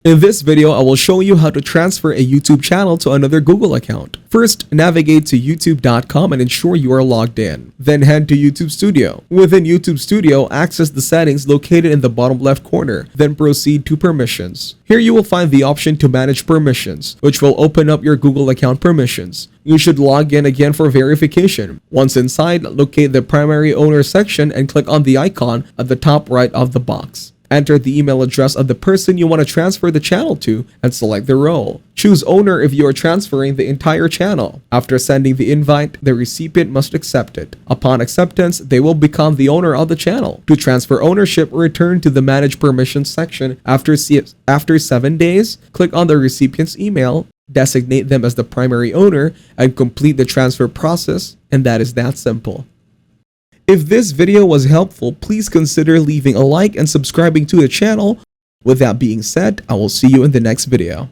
In this video, I will show you how to transfer a YouTube channel to another Google account. First, navigate to youtube.com and ensure you are logged in. Then head to YouTube Studio. Within YouTube Studio, access the settings located in the bottom left corner. Then proceed to Permissions. Here you will find the option to manage permissions, which will open up your Google account permissions. You should log in again for verification. Once inside, locate the primary owner section and click on the icon at the top right of the box. Enter the email address of the person you want to transfer the channel to and select the role. Choose owner if you are transferring the entire channel. After sending the invite, the recipient must accept it. Upon acceptance, they will become the owner of the channel. To transfer ownership, return to the Manage Permissions section after 7 days. Click on the recipient's email, designate them as the primary owner, and complete the transfer process, and that is that simple. If this video was helpful, please consider leaving a like and subscribing to the channel. With that being said, I will see you in the next video.